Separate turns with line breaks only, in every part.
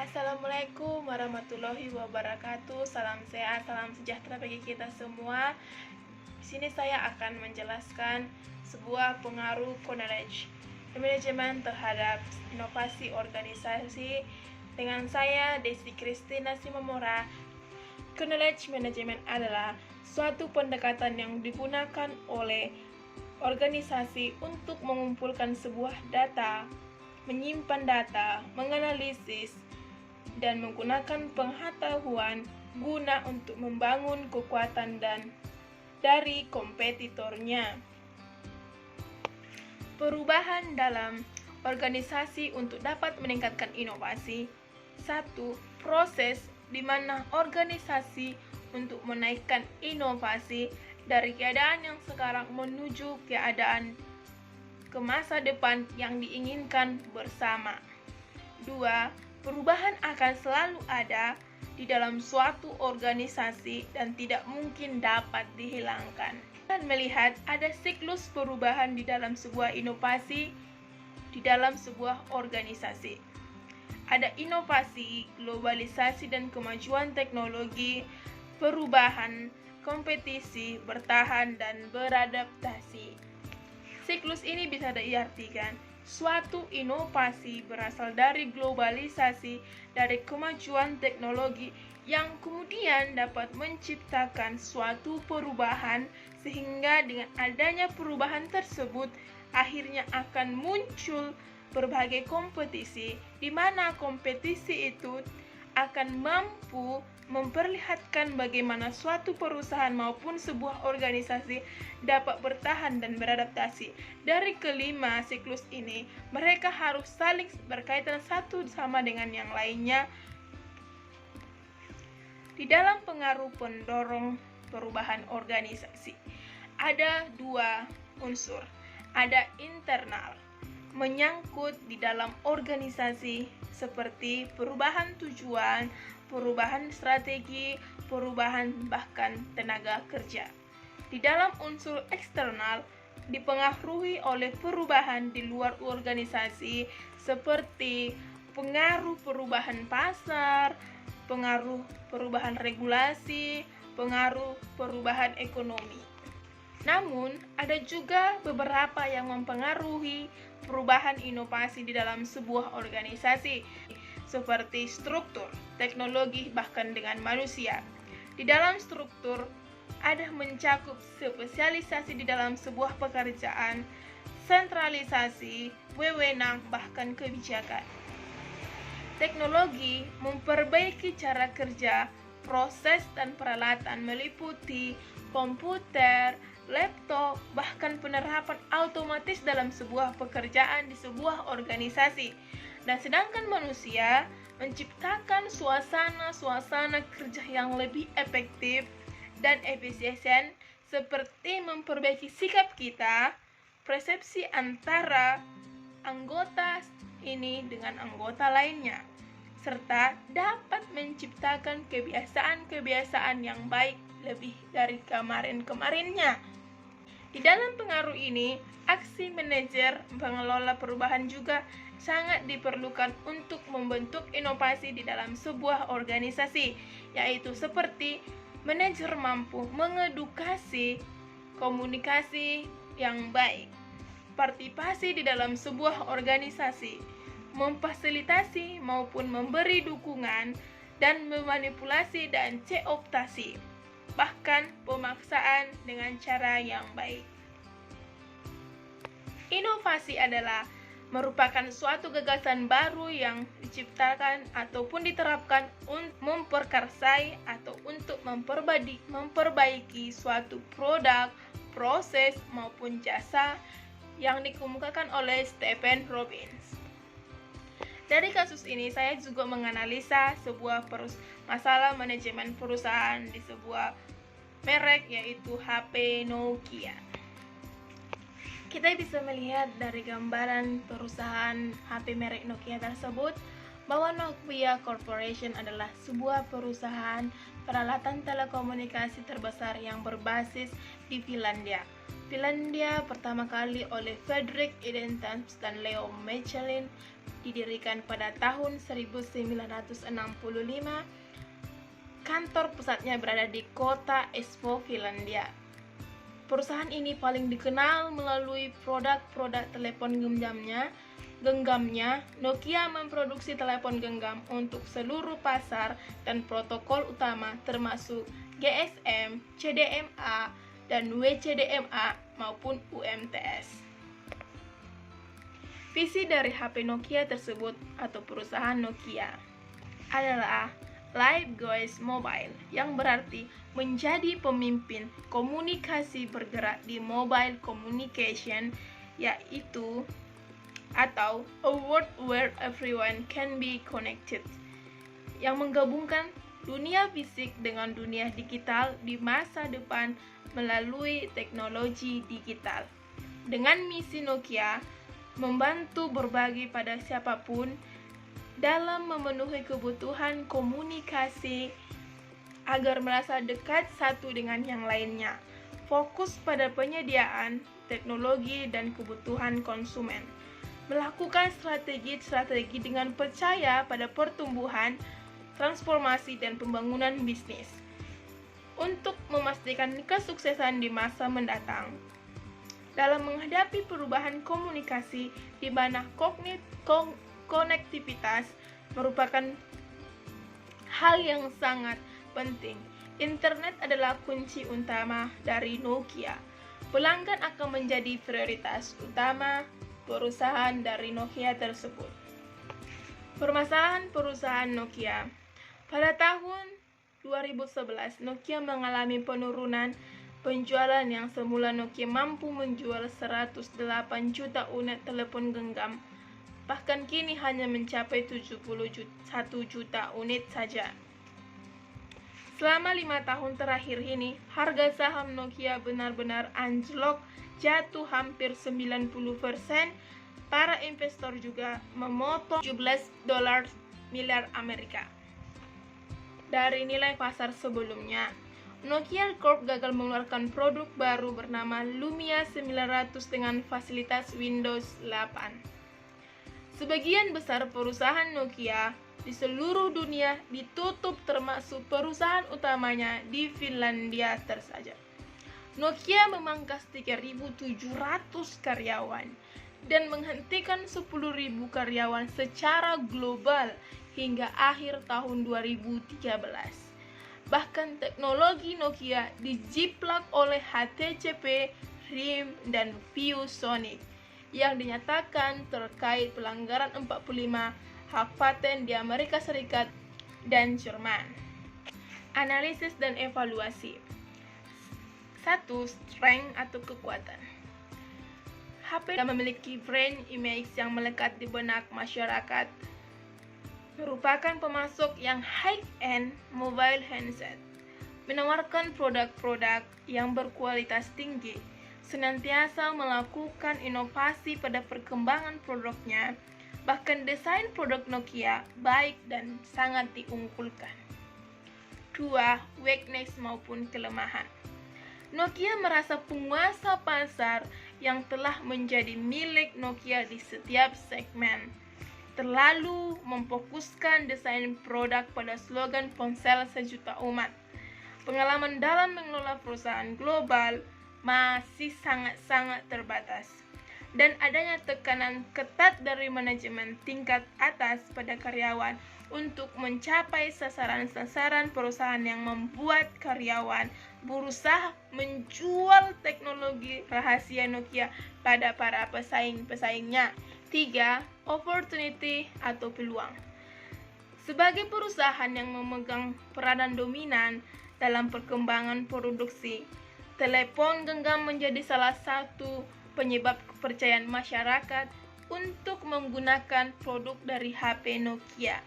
Assalamualaikum warahmatullahi wabarakatuh. Salam sehat, salam sejahtera bagi kita semua. Di sini saya akan menjelaskan sebuah pengaruh knowledge manajemen terhadap inovasi organisasi dengan saya Desi Christina Simamora. Knowledge management adalah suatu pendekatan yang digunakan oleh organisasi untuk mengumpulkan sebuah data, menyimpan data, menganalisis, dan menggunakan pengetahuan guna untuk membangun kekuatan dan dari kompetitornya. Perubahan dalam organisasi untuk dapat meningkatkan inovasi. 1. Proses di mana organisasi untuk menaikkan inovasi dari keadaan yang sekarang menuju keadaan ke masa depan yang diinginkan bersama. 2. Perubahan akan selalu ada di dalam suatu organisasi dan tidak mungkin dapat dihilangkan. Dan melihat ada siklus perubahan di dalam sebuah inovasi di dalam sebuah organisasi. Ada inovasi, globalisasi dan kemajuan teknologi, perubahan, kompetisi, bertahan dan beradaptasi. Siklus ini bisa diartikan suatu inovasi berasal dari globalisasi, dari kemajuan teknologi yang kemudian dapat menciptakan suatu perubahan, sehingga dengan adanya perubahan tersebut akhirnya akan muncul berbagai kompetisi, di mana kompetisi itu akan mampu memperlihatkan bagaimana suatu perusahaan maupun sebuah organisasi dapat bertahan dan beradaptasi. Dari kelima siklus ini, mereka harus saling berkaitan satu sama dengan yang lainnya. Di dalam pengaruh pendorong perubahan organisasi, ada dua unsur. Ada internal, menyangkut di dalam organisasi seperti perubahan tujuan, perubahan strategi, perubahan bahkan tenaga kerja. Di dalam unsur eksternal dipengaruhi oleh perubahan di luar organisasi seperti pengaruh perubahan pasar, pengaruh perubahan regulasi, pengaruh perubahan ekonomi. Namun, ada juga beberapa yang mempengaruhi perubahan inovasi di dalam sebuah organisasi, seperti struktur, teknologi, bahkan dengan manusia. Di dalam struktur, ada mencakup spesialisasi di dalam sebuah pekerjaan, sentralisasi, wewenang, bahkan kebijakan. Teknologi memperbaiki cara kerja, proses dan peralatan meliputi komputer, laptop, bahkan penerapan otomatis dalam sebuah pekerjaan di sebuah organisasi. Dan sedangkan manusia menciptakan suasana kerja yang lebih efektif dan efisien, seperti memperbaiki sikap kita, persepsi antara anggota ini dengan anggota lainnya, serta dapat menciptakan kebiasaan-kebiasaan yang baik lebih dari kemarin-kemarinnya. Di dalam pengaruh ini, aksi manajer pengelola perubahan juga sangat diperlukan untuk membentuk inovasi di dalam sebuah organisasi, yaitu seperti manajer mampu mengedukasi komunikasi yang baik, partisipasi di dalam sebuah organisasi, memfasilitasi maupun memberi dukungan, dan memanipulasi dan cooptasi, bahkan pemaksaan dengan cara yang baik. Inovasi adalah merupakan suatu gagasan baru yang diciptakan ataupun diterapkan untuk memperkarsai atau untuk memperbaiki suatu produk, proses maupun jasa yang dikemukakan oleh Stephen Robbins. Dari kasus ini, saya juga menganalisa sebuah masalah manajemen perusahaan di sebuah merek, yaitu HP Nokia. Kita bisa melihat dari gambaran perusahaan HP merek Nokia tersebut bahwa Nokia Corporation adalah sebuah perusahaan peralatan telekomunikasi terbesar yang berbasis di Finlandia. Finlandia pertama kali oleh Fredrik Identams dan Leo Mechelin didirikan pada tahun 1965. Kantor pusatnya berada di kota Espoo, Finlandia. Perusahaan ini paling dikenal melalui produk-produk telepon genggamnya. Nokia memproduksi telepon genggam untuk seluruh pasar dan protokol utama termasuk GSM, CDMA, dan WCDMA maupun UMTS. Visi dari HP Nokia tersebut atau perusahaan Nokia adalah Life Goes Mobile, yang berarti menjadi pemimpin komunikasi bergerak di mobile communication, yaitu atau a world where everyone can be connected, yang menggabungkan dunia fisik dengan dunia digital di masa depan melalui teknologi digital. Dengan misi Nokia membantu berbagi pada siapapun dalam memenuhi kebutuhan komunikasi agar merasa dekat satu dengan yang lainnya, fokus pada penyediaan teknologi dan kebutuhan konsumen, melakukan strategi dengan percaya pada pertumbuhan, transformasi, dan pembangunan bisnis untuk memastikan kesuksesan di masa mendatang. Dalam menghadapi perubahan komunikasi di mana konektivitas merupakan hal yang sangat penting, internet adalah kunci utama dari Nokia. Pelanggan akan menjadi prioritas utama perusahaan dari Nokia tersebut. Permasalahan perusahaan Nokia. Pada tahun 2011, Nokia mengalami penurunan penjualan yang semula Nokia mampu menjual 108 juta unit telepon genggam, bahkan kini hanya mencapai 71 juta unit saja. Selama 5 tahun terakhir ini, harga saham Nokia benar-benar anjlok, jatuh hampir 90%. Para investor juga memotong $17 miliar Amerika dari nilai pasar sebelumnya. Nokia Corp gagal mengeluarkan produk baru bernama Lumia 900 dengan fasilitas Windows 8. Sebagian besar perusahaan Nokia di seluruh dunia ditutup, termasuk perusahaan utamanya di Finlandia tersaja. Nokia memangkas 3.700 karyawan dan menghentikan 10.000 karyawan secara global hingga akhir tahun 2013. Bahkan teknologi Nokia dijiplak oleh HTC, RIM, dan ViewSonic yang dinyatakan terkait pelanggaran 45 hak paten di Amerika Serikat dan Jerman. Analisis dan evaluasi. 1. Strength atau kekuatan. HP yang memiliki brand image yang melekat di benak masyarakat, merupakan pemasok yang high-end mobile handset, menawarkan produk-produk yang berkualitas tinggi, senantiasa melakukan inovasi pada perkembangan produknya, bahkan desain produk Nokia baik dan sangat diunggulkan. 2. Weakness maupun kelemahan. Nokia merasa penguasa pasar yang telah menjadi milik Nokia di setiap segmen terlalu memfokuskan desain produk pada slogan ponsel sejuta umat. Pengalaman dalam mengelola perusahaan global masih sangat-sangat terbatas, dan adanya tekanan ketat dari manajemen tingkat atas pada karyawan untuk mencapai sasaran-sasaran perusahaan yang membuat karyawan berusaha menjual teknologi rahasia Nokia pada para pesaing-pesaingnya. 3. Opportunity atau peluang. Sebagai perusahaan yang memegang peranan dominan dalam perkembangan produksi, telepon genggam menjadi salah satu penyebab kepercayaan masyarakat untuk menggunakan produk dari HP Nokia.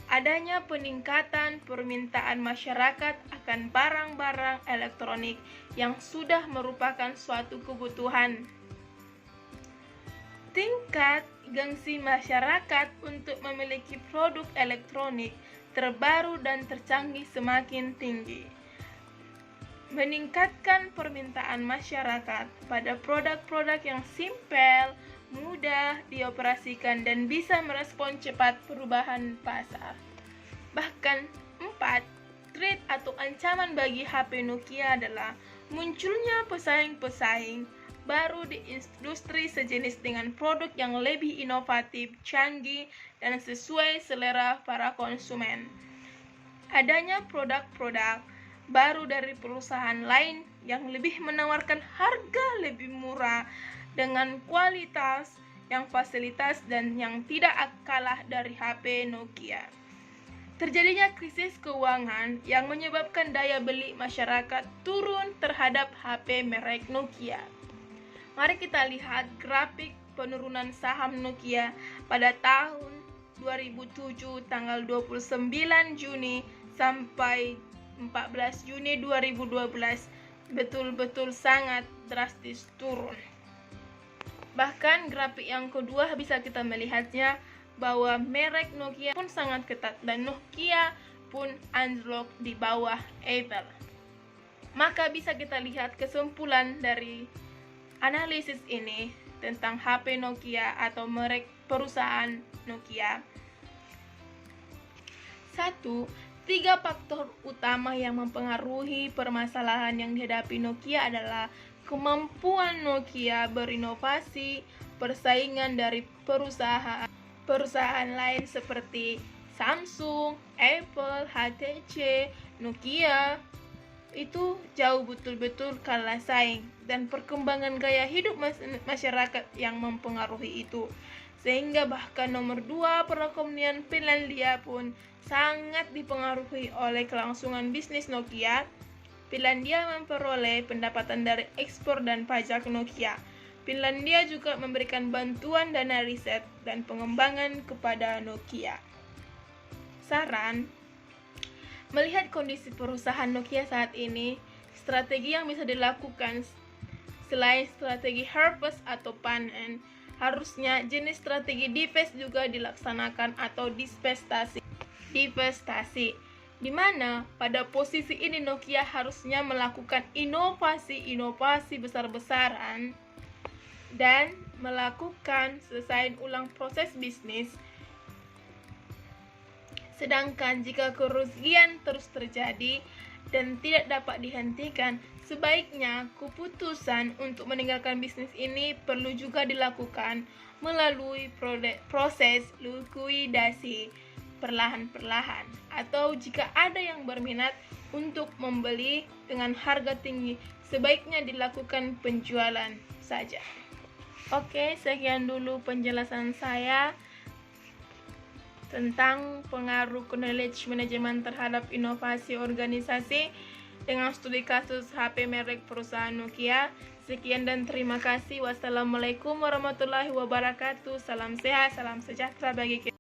Adanya peningkatan permintaan masyarakat akan barang-barang elektronik yang sudah merupakan suatu kebutuhan. Tingkat gengsi masyarakat untuk memiliki produk elektronik terbaru dan tercanggih semakin tinggi. meningkatkan permintaan masyarakat pada produk-produk yang simpel, mudah dioperasikan dan bisa merespon cepat perubahan pasar. Bahkan 4. Threat atau ancaman bagi HP Nokia adalah munculnya pesaing-pesaing baru di industri sejenis dengan produk yang lebih inovatif, canggih, dan sesuai selera para konsumen. Adanya produk-produk baru dari perusahaan lain yang lebih menawarkan harga lebih murah dengan kualitas yang fasilitas dan yang tidak kalah dari HP Nokia. Terjadinya krisis keuangan yang menyebabkan daya beli masyarakat turun terhadap HP merek Nokia. Mari kita lihat grafik penurunan saham Nokia pada tahun 2007 tanggal 29 Juni sampai 14 Juni 2012 betul-betul sangat drastis turun. Bahkan grafik yang kedua bisa kita melihatnya bahwa merek Nokia pun sangat ketat dan Nokia pun anjlok di bawah Apple. Maka bisa kita lihat kesimpulan dari analisis ini tentang HP Nokia atau merek perusahaan Nokia. 1. 3 faktor utama yang mempengaruhi permasalahan yang dihadapi Nokia adalah kemampuan Nokia berinovasi, persaingan dari perusahaan lain seperti Samsung, Apple, HTC, Nokia itu jauh betul-betul kalah saing, dan perkembangan gaya hidup masyarakat yang mempengaruhi itu. Sehingga bahkan nomor 2 perekonomian Finlandia pun sangat dipengaruhi oleh kelangsungan bisnis Nokia. Finlandia memperoleh pendapatan dari ekspor dan pajak Nokia. Finlandia juga memberikan bantuan dana riset dan pengembangan kepada Nokia. Saran, melihat kondisi perusahaan Nokia saat ini, strategi yang bisa dilakukan selain strategi harvest atau panen, harusnya jenis strategi divest juga dilaksanakan atau divestasi, di mana pada posisi ini Nokia harusnya melakukan inovasi besar-besaran dan melakukan selesai ulang proses bisnis. Sedangkan jika kerugian terus terjadi dan tidak dapat dihentikan, sebaiknya keputusan untuk meninggalkan bisnis ini perlu juga dilakukan melalui proses likuidasi perlahan-perlahan, atau jika ada yang berminat untuk membeli dengan harga tinggi, sebaiknya dilakukan penjualan saja. Oke, sekian dulu penjelasan saya tentang pengaruh knowledge management terhadap inovasi organisasi dengan studi kasus HP merek perusahaan Nokia. Sekian dan terima kasih. Wassalamualaikum warahmatullahi wabarakatuh. Salam sehat, salam sejahtera bagi kita.